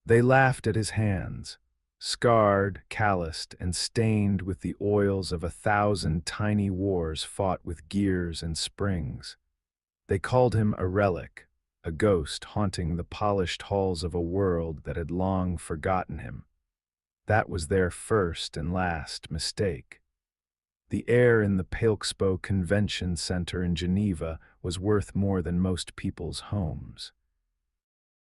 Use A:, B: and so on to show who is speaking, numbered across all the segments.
A: They laughed at his hands, scarred, calloused, and stained with the oils of 1,000 tiny wars fought with gears and springs. They called him a relic, a ghost haunting the polished halls of a world that had long forgotten him. That was their first and last mistake. The air in the Palexpo Convention Center in Geneva was worth more than most people's homes.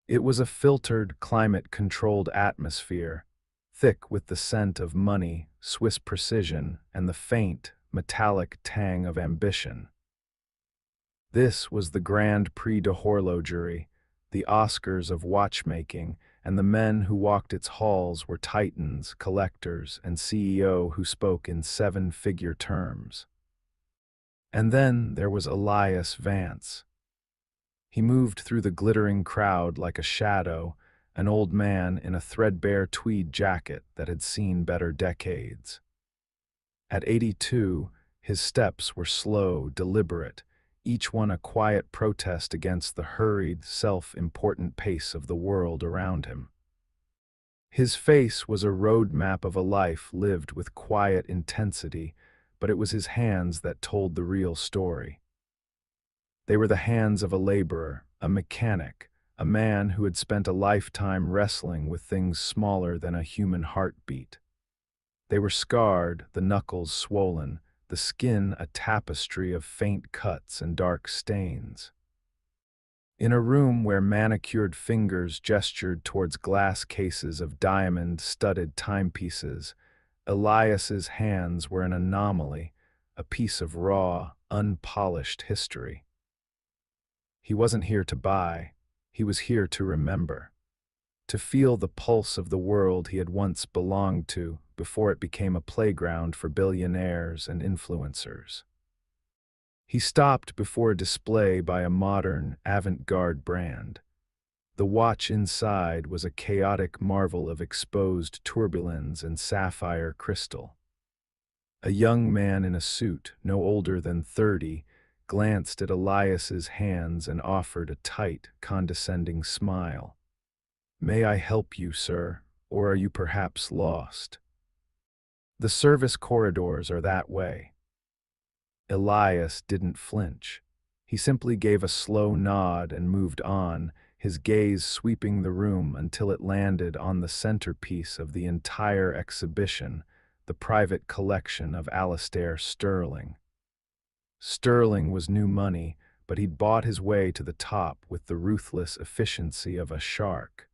A: It was a filtered, climate-controlled atmosphere, thick with the scent of money, Swiss precision, and the faint, metallic tang of ambition. This was the Grand Prix de Horlogerie, the Oscars of watchmaking, and the men who walked its halls were titans, collectors, and CEO who spoke in seven-figure terms. And then there was Elias Vance. He moved through the glittering crowd like a shadow, an old man in a threadbare tweed jacket that had seen better decades. At 82, his steps were slow, deliberate, each one a quiet protest against the hurried, self-important pace of the world around him. His face was a roadmap of a life lived with quiet intensity, but it was his hands that told the real story. They were the hands of a laborer, a mechanic, a man who had spent a lifetime wrestling with things smaller than a human heartbeat. They were scarred, the knuckles swollen, the skin a tapestry of faint cuts and dark stains. In a room where manicured fingers gestured towards glass cases of diamond-studded timepieces, Elias's hands were an anomaly, a piece of raw, unpolished history. He wasn't here to buy, he was here to remember, to feel the pulse of the world he had once belonged to before it became a playground for billionaires and influencers. He stopped before a display by a modern, avant-garde brand. The watch inside was a chaotic marvel of exposed tourbillons and sapphire crystal. A young man in a suit, no older than 30, glanced at Elias's hands and offered a tight, condescending smile. "May I help you, sir, or are you perhaps lost?" The service corridors are that way. Elias didn't flinch. He simply gave a slow nod and moved on, his gaze sweeping the room until it landed on the centerpiece of the entire exhibition, the private collection of Alistair Sterling. Sterling was new money, but he'd bought his way to the top with the ruthless efficiency of a shark.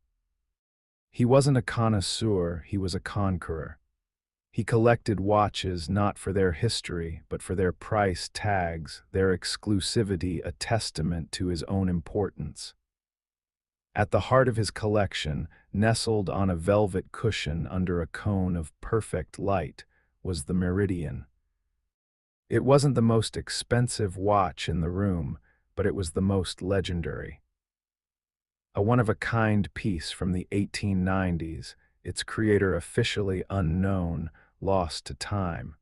A: He wasn't a connoisseur, he was a conqueror. He collected watches not for their history, but for their price tags, their exclusivity a testament to his own importance. At the heart of his collection, nestled on a velvet cushion under a cone of perfect light, was the Meridian. It wasn't the most expensive watch in the room, but it was the most legendary. A one-of-a-kind piece from the 1890s, its creator officially unknown, lost to time.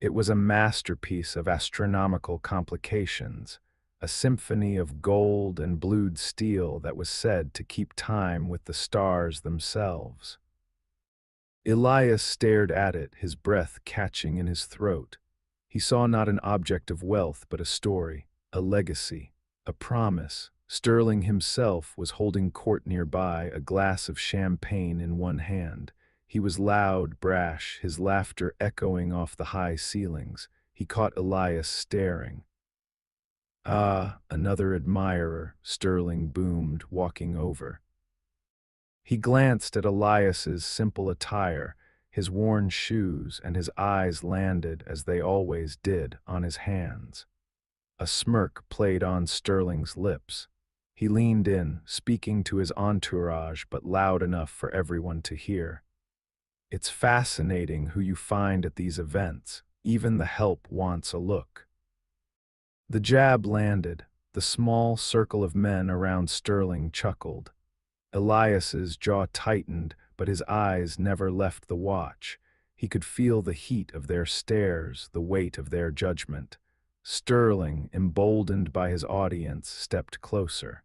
A: It was a masterpiece of astronomical complications, a symphony of gold and blued steel that was said to keep time with the stars themselves. Elias stared at it, his breath catching in his throat. He saw not an object of wealth, but a story, a legacy, a promise. Sterling himself was holding court nearby, a glass of champagne in one hand. He was loud, brash, his laughter echoing off the high ceilings. He caught Elias staring. "Ah, another admirer," Sterling boomed, walking over. He glanced at Elias's simple attire, his worn shoes, and his eyes landed, as they always did, on his hands. A smirk played on Sterling's lips. He leaned in, speaking to his entourage, but loud enough for everyone to hear. "It's fascinating who you find at these events. Even the help wants a look." The jab landed. The small circle of men around Sterling chuckled. Elias's jaw tightened, but his eyes never left the watch. He could feel the heat of their stares, the weight of their judgment. Sterling, emboldened by his audience, stepped closer.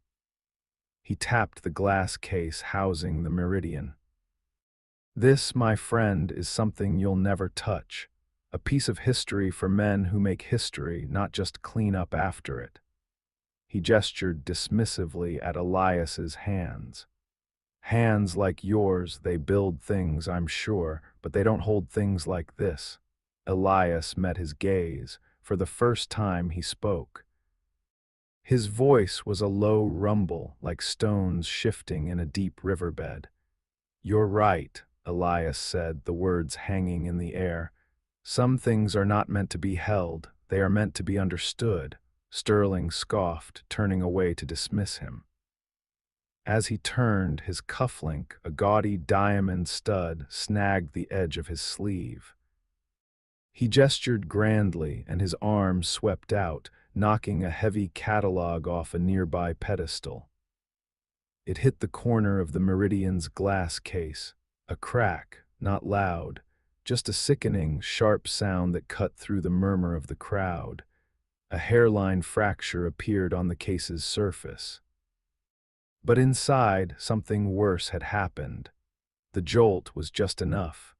A: He tapped the glass case housing the meridian. "This, my friend, is something you'll never touch. A piece of history for men who make history, not just clean up after it." He gestured dismissively at Elias's hands. "Hands like yours, they build things, I'm sure, but they don't hold things like this." Elias met his gaze. For the first time he spoke. His voice was a low rumble, like stones shifting in a deep riverbed. "You're right," Elias said, the words hanging in the air. "Some things are not meant to be held, they are meant to be understood." Sterling scoffed, turning away to dismiss him. As he turned, his cufflink, a gaudy diamond stud, snagged the edge of his sleeve. He gestured grandly, and his arm swept out, knocking a heavy catalog off a nearby pedestal. It hit the corner of the Meridian's glass case, a crack, not loud, just a sickening, sharp sound that cut through the murmur of the crowd. A hairline fracture appeared on the case's surface. But inside, something worse had happened. The jolt was just enough.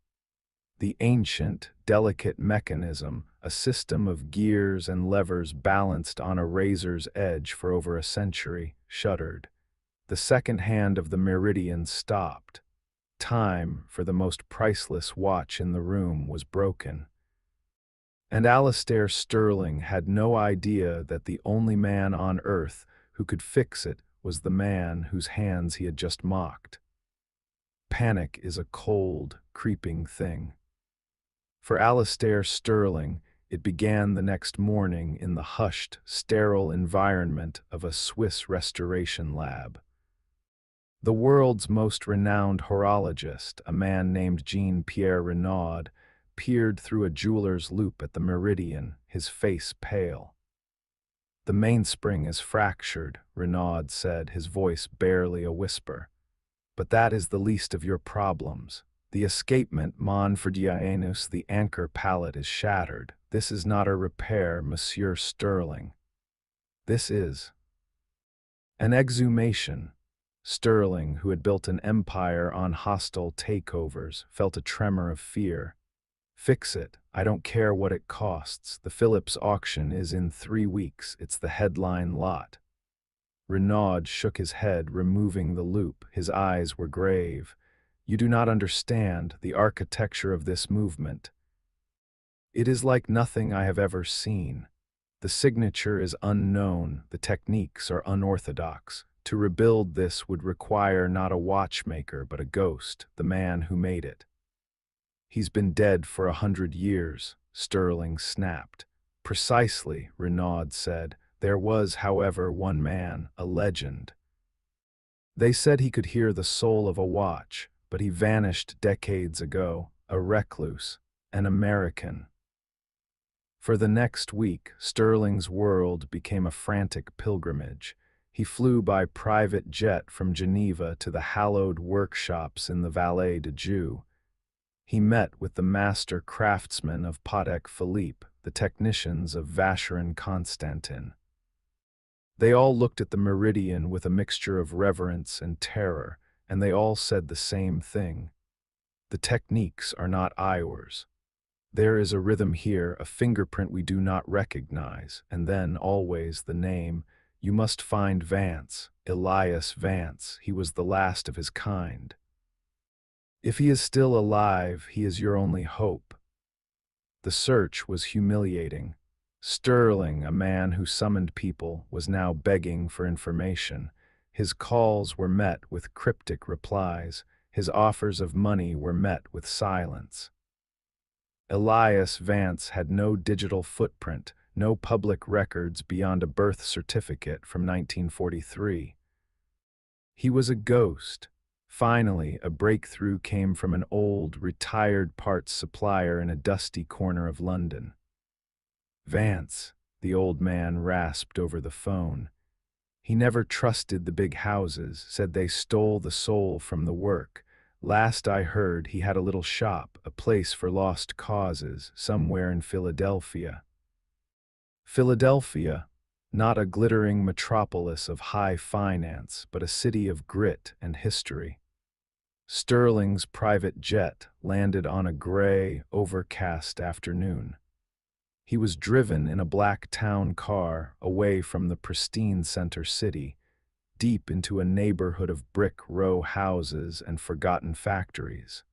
A: The ancient, delicate mechanism, a system of gears and levers balanced on a razor's edge for over a century, shuddered. The second hand of the meridian stopped. Time, for the most priceless watch in the room, was broken. And Alastair Sterling had no idea that the only man on earth who could fix it was the man whose hands he had just mocked. Panic is a cold, creeping thing. For Alastair Sterling, it began the next morning in the hushed, sterile environment of a Swiss restoration lab. The world's most renowned horologist, a man named Jean-Pierre Renaud, peered through a jeweler's loupe at the meridian, his face pale. "The mainspring is fractured," Renaud said, his voice barely a whisper. "But that is the least of your problems. The escapement, Monfordianus, the anchor pallet is shattered. This is not a repair, Monsieur Sterling. This is an exhumation." Sterling, who had built an empire on hostile takeovers, felt a tremor of fear. "Fix it. I don't care what it costs. The Phillips auction is in 3 weeks. It's the headline lot." Renaud shook his head, removing the loupe. His eyes were grave. "You do not understand the architecture of this movement. It is like nothing I have ever seen. The signature is unknown, the techniques are unorthodox. To rebuild this would require not a watchmaker but a ghost, the man who made it." "He's been dead for 100 years, Sterling snapped. "Precisely," Renaud said. "There was, however, one man, a legend. They said he could hear the soul of a watch, but he vanished decades ago, a recluse, an American." For the next week, Sterling's world became a frantic pilgrimage. He flew by private jet from Geneva to the hallowed workshops in the Vallée de Joux. He met with the master craftsmen of Patek Philippe, the technicians of Vacheron Constantin. They all looked at the meridian with a mixture of reverence and terror, and they all said the same thing. "The techniques are not ours. There is a rhythm here, a fingerprint we do not recognize, and then always the name. You must find Vance, Elias Vance. He was the last of his kind. If he is still alive, he is your only hope." The search was humiliating. Sterling, a man who summoned people, was now begging for information. His calls were met with cryptic replies. His offers of money were met with silence. Elias Vance had no digital footprint, no public records beyond a birth certificate from 1943. He was a ghost. Finally, a breakthrough came from an old, retired parts supplier in a dusty corner of London. "Vance," the old man rasped over the phone. "He never trusted the big houses, said they stole the soul from the work. Last I heard, he had a little shop, a place for lost causes, somewhere in Philadelphia." "Philadelphia?" Not a glittering metropolis of high finance, but a city of grit and history. Sterling's private jet landed on a gray, overcast afternoon. He was driven in a black town car away from the pristine center city, deep into a neighborhood of brick row houses and forgotten factories.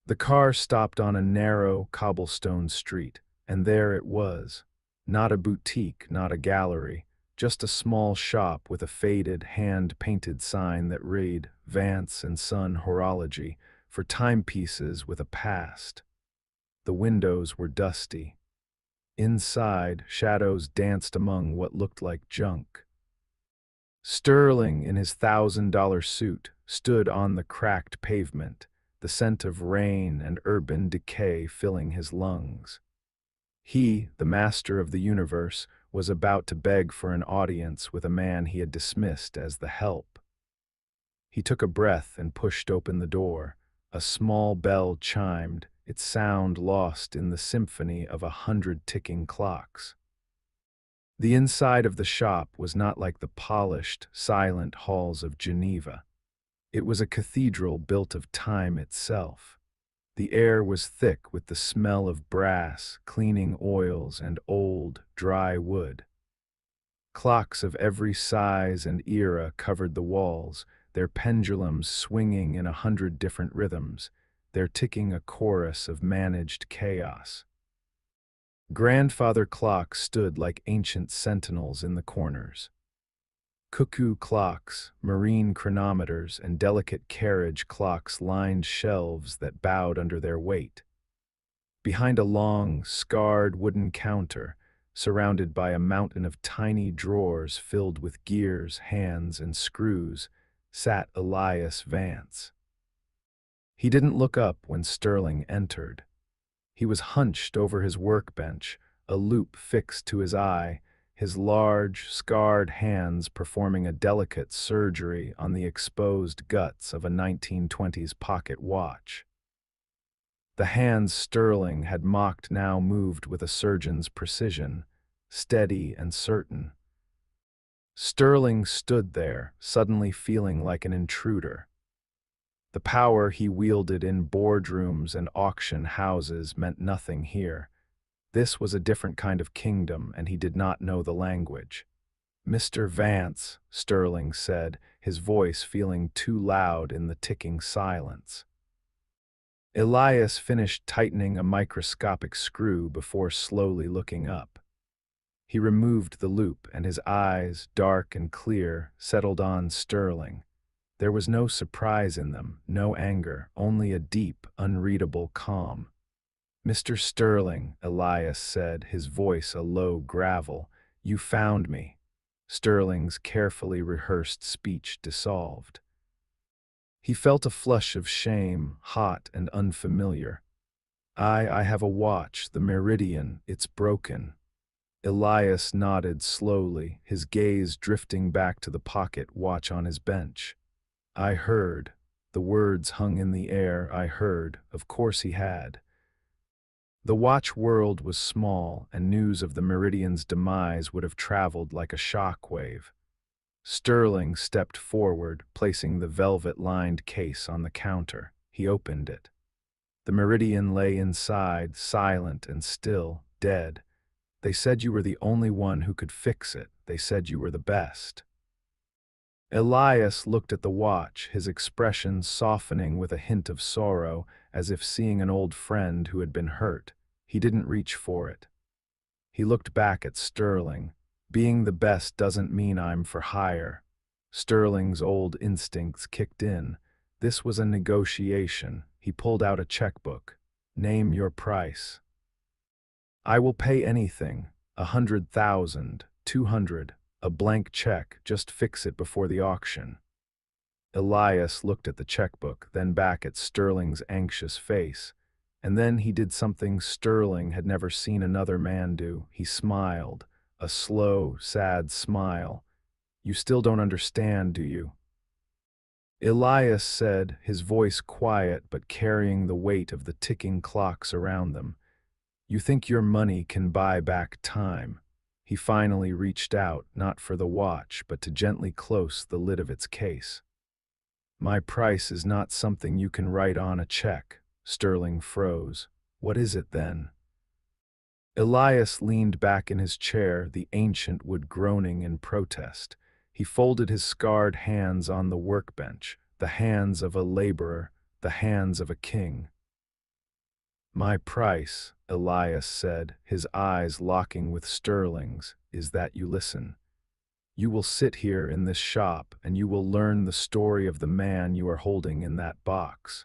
A: The car stopped on a narrow cobblestone street, and there it was. Not a boutique, not a gallery, just a small shop with a faded, hand-painted sign that read Vance and Son Horology for timepieces with a past. The windows were dusty. Inside, shadows danced among what looked like junk. Sterling, in his $1,000 suit, stood on the cracked pavement, the scent of rain and urban decay filling his lungs. He, the master of the universe, was about to beg for an audience with a man he had dismissed as the help. He took a breath and pushed open the door. A small bell chimed, its sound lost in the symphony of 100 ticking clocks. The inside of the shop was not like the polished, silent halls of Geneva. It was a cathedral built of time itself. The air was thick with the smell of brass, cleaning oils, and old, dry wood. Clocks of every size and era covered the walls, their pendulums swinging in 100 different rhythms, their ticking a chorus of managed chaos. Grandfather clocks stood like ancient sentinels in the corners. Cuckoo clocks, marine chronometers, and delicate carriage clocks lined shelves that bowed under their weight. Behind a long, scarred wooden counter, surrounded by a mountain of tiny drawers filled with gears, hands, and screws, sat Elias Vance. He didn't look up when Sterling entered. He was hunched over his workbench, a loop fixed to his eye, his large, scarred hands performing a delicate surgery on the exposed guts of a 1920s pocket watch. The hands Sterling had mocked now moved with a surgeon's precision, steady and certain. Sterling stood there, suddenly feeling like an intruder. The power he wielded in boardrooms and auction houses meant nothing here. This was a different kind of kingdom, and he did not know the language. "Mr. Vance," Sterling said, his voice feeling too loud in the ticking silence. Elias finished tightening a microscopic screw before slowly looking up. He removed the loop, and his eyes, dark and clear, settled on Sterling. There was no surprise in them, no anger, only a deep, unreadable calm. "Mr. Sterling," Elias said, his voice a low gravel, "you found me." Sterling's carefully rehearsed speech dissolved. He felt a flush of shame, hot and unfamiliar. I have a watch, the Meridian, it's broken." Elias nodded slowly, his gaze drifting back to the pocket watch on his bench. "I heard." The words hung in the air. "I heard." Of course he had. The watch world was small, and news of the Meridian's demise would have traveled like a shockwave. Sterling stepped forward, placing the velvet-lined case on the counter. He opened it. The Meridian lay inside, silent and still, dead. "They said you were the only one who could fix it. They said you were the best." Elias looked at the watch, his expression softening with a hint of sorrow, as if seeing an old friend who had been hurt. He didn't reach for it. He looked back at Sterling. "Being the best doesn't mean I'm for hire." Sterling's old instincts kicked in. This was a negotiation. He pulled out a checkbook. "Name your price." "I will pay anything. 100,000, 200. A blank check, just fix it before the auction." Elias looked at the checkbook, then back at Sterling's anxious face. And then he did something Sterling had never seen another man do. He smiled, a slow, sad smile. "You still don't understand, do you?" Elias said, his voice quiet but carrying the weight of the ticking clocks around them. "You think your money can buy back time." He finally reached out, not for the watch, but to gently close the lid of its case. "My price is not something you can write on a check." Sterling froze. "What is it then?" Elias leaned back in his chair, the ancient wood groaning in protest. He folded his scarred hands on the workbench, the hands of a laborer, the hands of a king. "My price," Elias said, his eyes locking with Sterling's, "is that you listen. You will sit here in this shop and you will learn the story of the man you are holding in that box.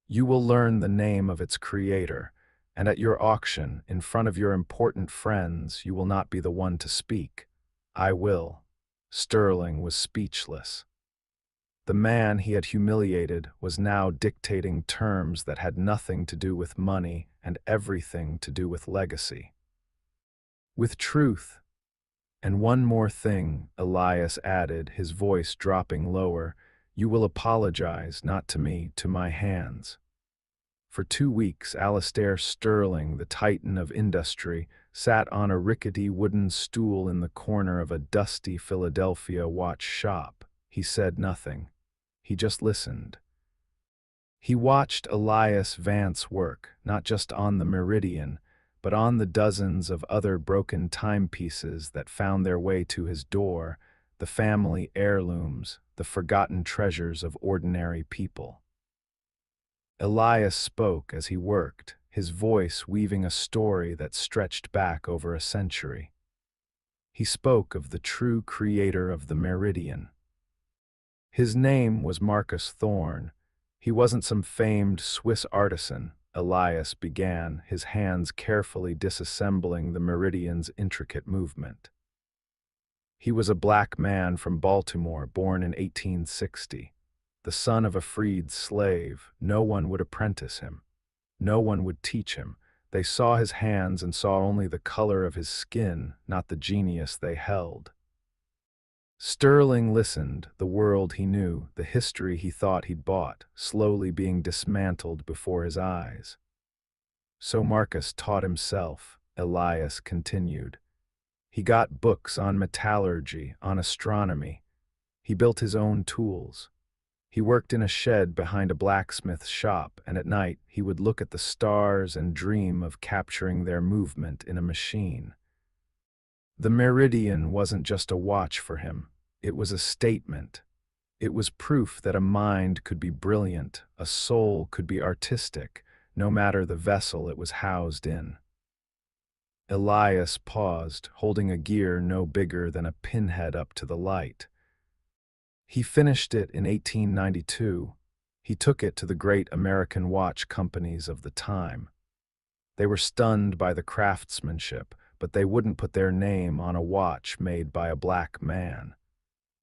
A: You will learn the name of its creator, and at your auction, in front of your important friends, you will not be the one to speak. I will." Sterling was speechless. The man he had humiliated was now dictating terms that had nothing to do with money and everything to do with legacy. "With truth. And one more thing," Elias added, his voice dropping lower, "you will apologize, not to me, to my hands." For 2 weeks, Alastair Sterling, the titan of industry, sat on a rickety wooden stool in the corner of a dusty Philadelphia watch shop. He said nothing. He just listened. He watched Elias Vance work, not just on the Meridian, but on the dozens of other broken timepieces that found their way to his door, the family heirlooms, the forgotten treasures of ordinary people. Elias spoke as he worked, his voice weaving a story that stretched back over a century. He spoke of the true creator of the Meridian. His name was Marcus Thorne. He wasn't some famed Swiss artisan, Elias began, his hands carefully disassembling the Meridian's intricate movement. He was a black man from Baltimore, born in 1860. The son of a freed slave. No one would apprentice him. No one would teach him. They saw his hands and saw only the color of his skin, not the genius they held. Sterling listened, the world he knew, the history he thought he'd bought, slowly being dismantled before his eyes. "So Marcus taught himself," Elias continued. "He got books on metallurgy, on astronomy. He built his own tools. He worked in a shed behind a blacksmith's shop, and at night he would look at the stars and dream of capturing their movement in a machine. The Meridian wasn't just a watch for him. It was a statement. It was proof that a mind could be brilliant, a soul could be artistic, no matter the vessel it was housed in." Elias paused, holding a gear no bigger than a pinhead up to the light. He finished it in 1892. He took it to the great American watch companies of the time. They were stunned by the craftsmanship, but they wouldn't put their name on a watch made by a black man.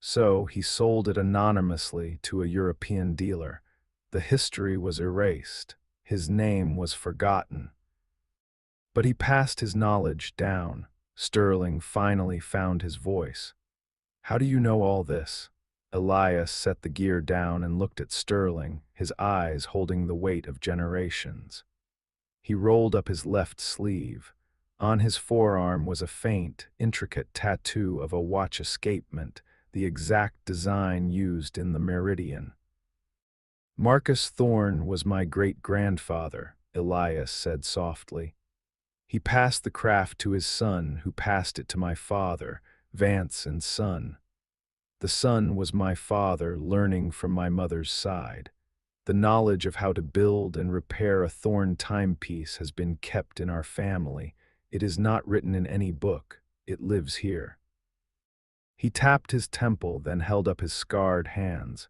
A: So he sold it anonymously to a European dealer. The history was erased. His name was forgotten. But he passed his knowledge down. Sterling finally found his voice. "How do you know all this?" Elias set the gear down and looked at Sterling, his eyes holding the weight of generations. He rolled up his left sleeve. On his forearm was a faint, intricate tattoo of a watch escapement, the exact design used in the Meridian. "Marcus Thorne was my great-grandfather," Elias said softly. "He passed the craft to his son, who passed it to my father, Vance and Son. The son was my father, learning from my mother's side. The knowledge of how to build and repair a Thorne timepiece has been kept in our family. It is not written in any book. It lives here." He tapped his temple, then held up his scarred hands.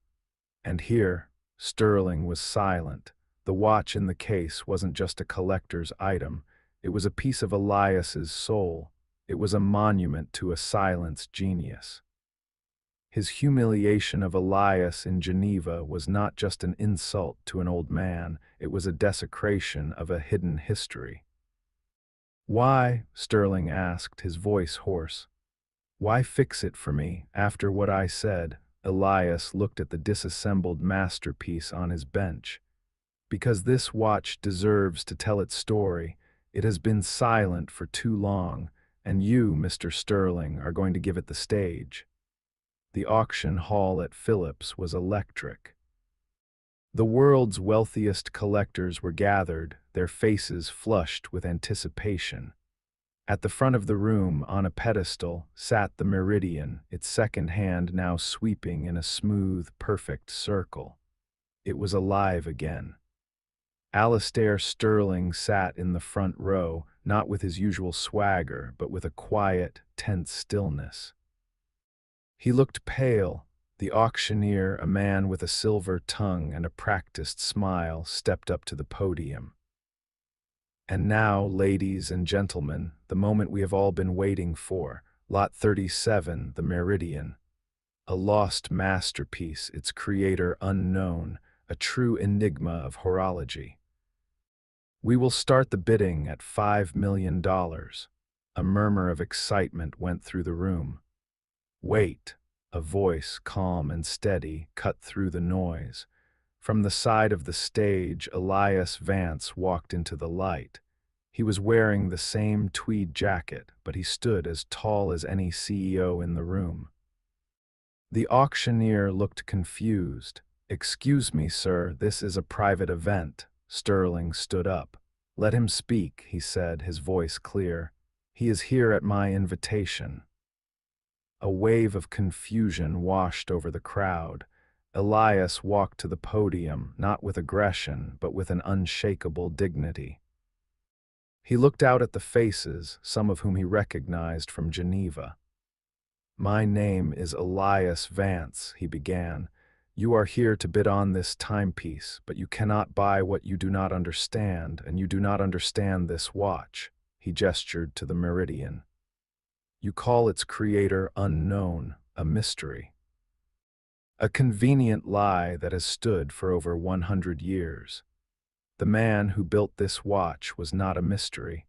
A: And here, Sterling was silent. The watch in the case wasn't just a collector's item. It was a piece of Elias's soul. It was a monument to a silenced genius. His humiliation of Elias in Geneva was not just an insult to an old man, it was a desecration of a hidden history. "Why?" Sterling asked, his voice hoarse. "Why fix it for me, after what I said?" Elias looked at the disassembled masterpiece on his bench. "Because this watch deserves to tell its story. It has been silent for too long, and you, Mr. Sterling, are going to give it the stage. The auction hall at Phillips was electric. The world's wealthiest collectors were gathered, their faces flushed with anticipation. At the front of the room, on a pedestal, sat the meridian, its second hand now sweeping in a smooth, perfect circle. It was alive again. Alastair Sterling sat in the front row, not with his usual swagger, but with a quiet, tense stillness. He looked pale. The auctioneer, a man with a silver tongue and a practiced smile, stepped up to the podium. And now, ladies and gentlemen, the moment we have all been waiting for, Lot 37, the Meridian. A lost masterpiece, its creator unknown, a true enigma of horology. We will start the bidding at $5 million. A murmur of excitement went through the room. Wait, a voice, calm and steady, cut through the noise. From the side of the stage, Elias Vance walked into the light. He was wearing the same tweed jacket, but he stood as tall as any CEO in the room. The auctioneer looked confused. "Excuse me, sir, this is a private event." Sterling stood up. "Let him speak," he said, his voice clear. "He is here at my invitation." A wave of confusion washed over the crowd. Elias walked to the podium, not with aggression, but with an unshakable dignity. He looked out at the faces, some of whom he recognized from Geneva. "My name is Elias Vance," he began. "You are here to bid on this timepiece, but you cannot buy what you do not understand, and you do not understand this watch." He gestured to the Meridian. "You call its creator unknown, a mystery. A convenient lie that has stood for over 100 years. The man who built this watch was not a mystery.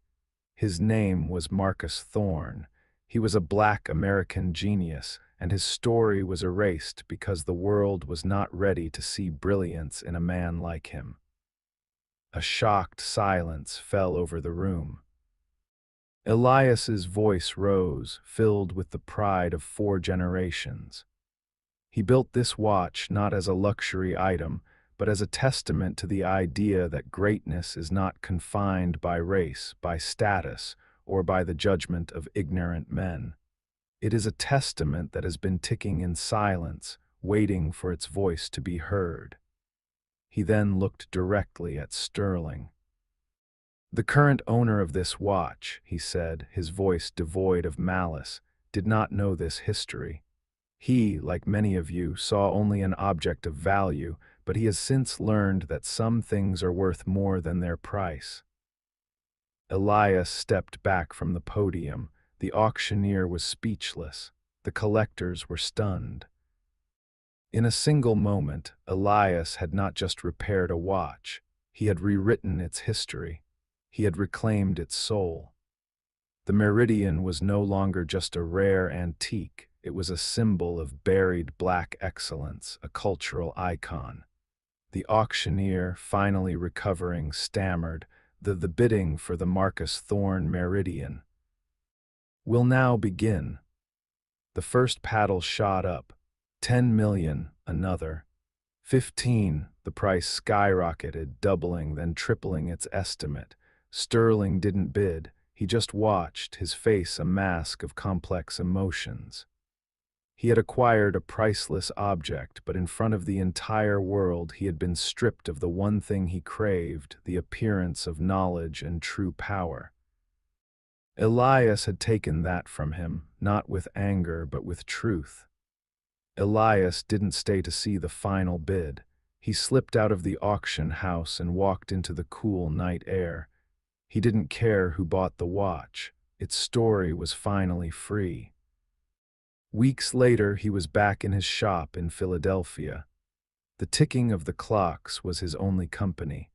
A: His name was Marcus Thorne. He was a black American genius, and his story was erased because the world was not ready to see brilliance in a man like him." A shocked silence fell over the room. Elias's voice rose, filled with the pride of 4 generations. He built this watch not as a luxury item, but as a testament to the idea that greatness is not confined by race, by status, or by the judgment of ignorant men. It is a testament that has been ticking in silence, waiting for its voice to be heard. He then looked directly at Sterling. "The current owner of this watch," he said, his voice devoid of malice, "did not know this history. He, like many of you, saw only an object of value, but he has since learned that some things are worth more than their price." Elias stepped back from the podium. The auctioneer was speechless. The collectors were stunned. In a single moment, Elias had not just repaired a watch. He had rewritten its history. He had reclaimed its soul. The Meridian was no longer just a rare antique. It was a symbol of buried black excellence, a cultural icon. The auctioneer, finally recovering, stammered, the bidding for the Marcus Thorne Meridian will now begin." The first paddle shot up. 10 million, another. 15, the price skyrocketed, doubling, then tripling its estimate. Sterling didn't bid. He just watched, his face a mask of complex emotions. He had acquired a priceless object, but in front of the entire world he had been stripped of the one thing he craved, the appearance of knowledge and true power. Elias had taken that from him, not with anger but with truth. Elias didn't stay to see the final bid. He slipped out of the auction house and walked into the cool night air. He didn't care who bought the watch. Its story was finally free. Weeks later, he was back in his shop in Philadelphia. The ticking of the clocks was his only company.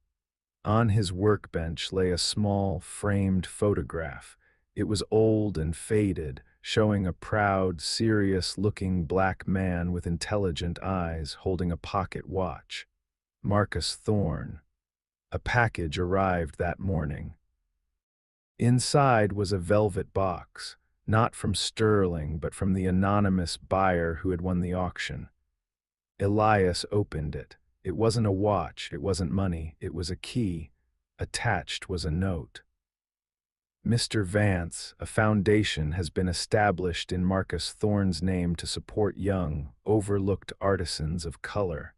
A: On his workbench lay a small, framed photograph. It was old and faded, showing a proud, serious-looking black man with intelligent eyes holding a pocket watch. Marcus Thorne. A package arrived that morning. Inside was a velvet box, not from Sterling, but from the anonymous buyer who had won the auction. Elias opened it. It wasn't a watch, it wasn't money, it was a key. Attached was a note. Mr. Vance, a foundation has been established in Marcus Thorne's name to support young, overlooked artisans of color.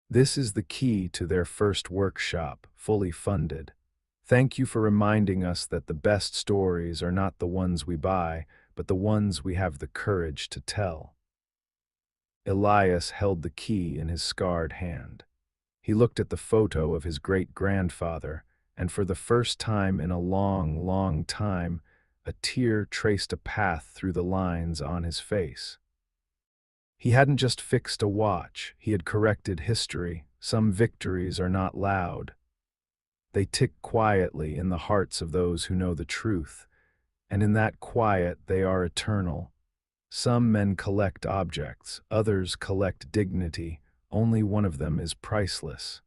A: This is the key to their first workshop, fully funded. Thank you for reminding us that the best stories are not the ones we buy, but the ones we have the courage to tell. Elias held the key in his scarred hand. He looked at the photo of his great-grandfather, and for the first time in a long, long time, a tear traced a path through the lines on his face. He hadn't just fixed a watch, he had corrected history. Some victories are not loud. They tick quietly in the hearts of those who know the truth, and in that quiet they are eternal. Some men collect objects, others collect dignity. Only one of them is priceless.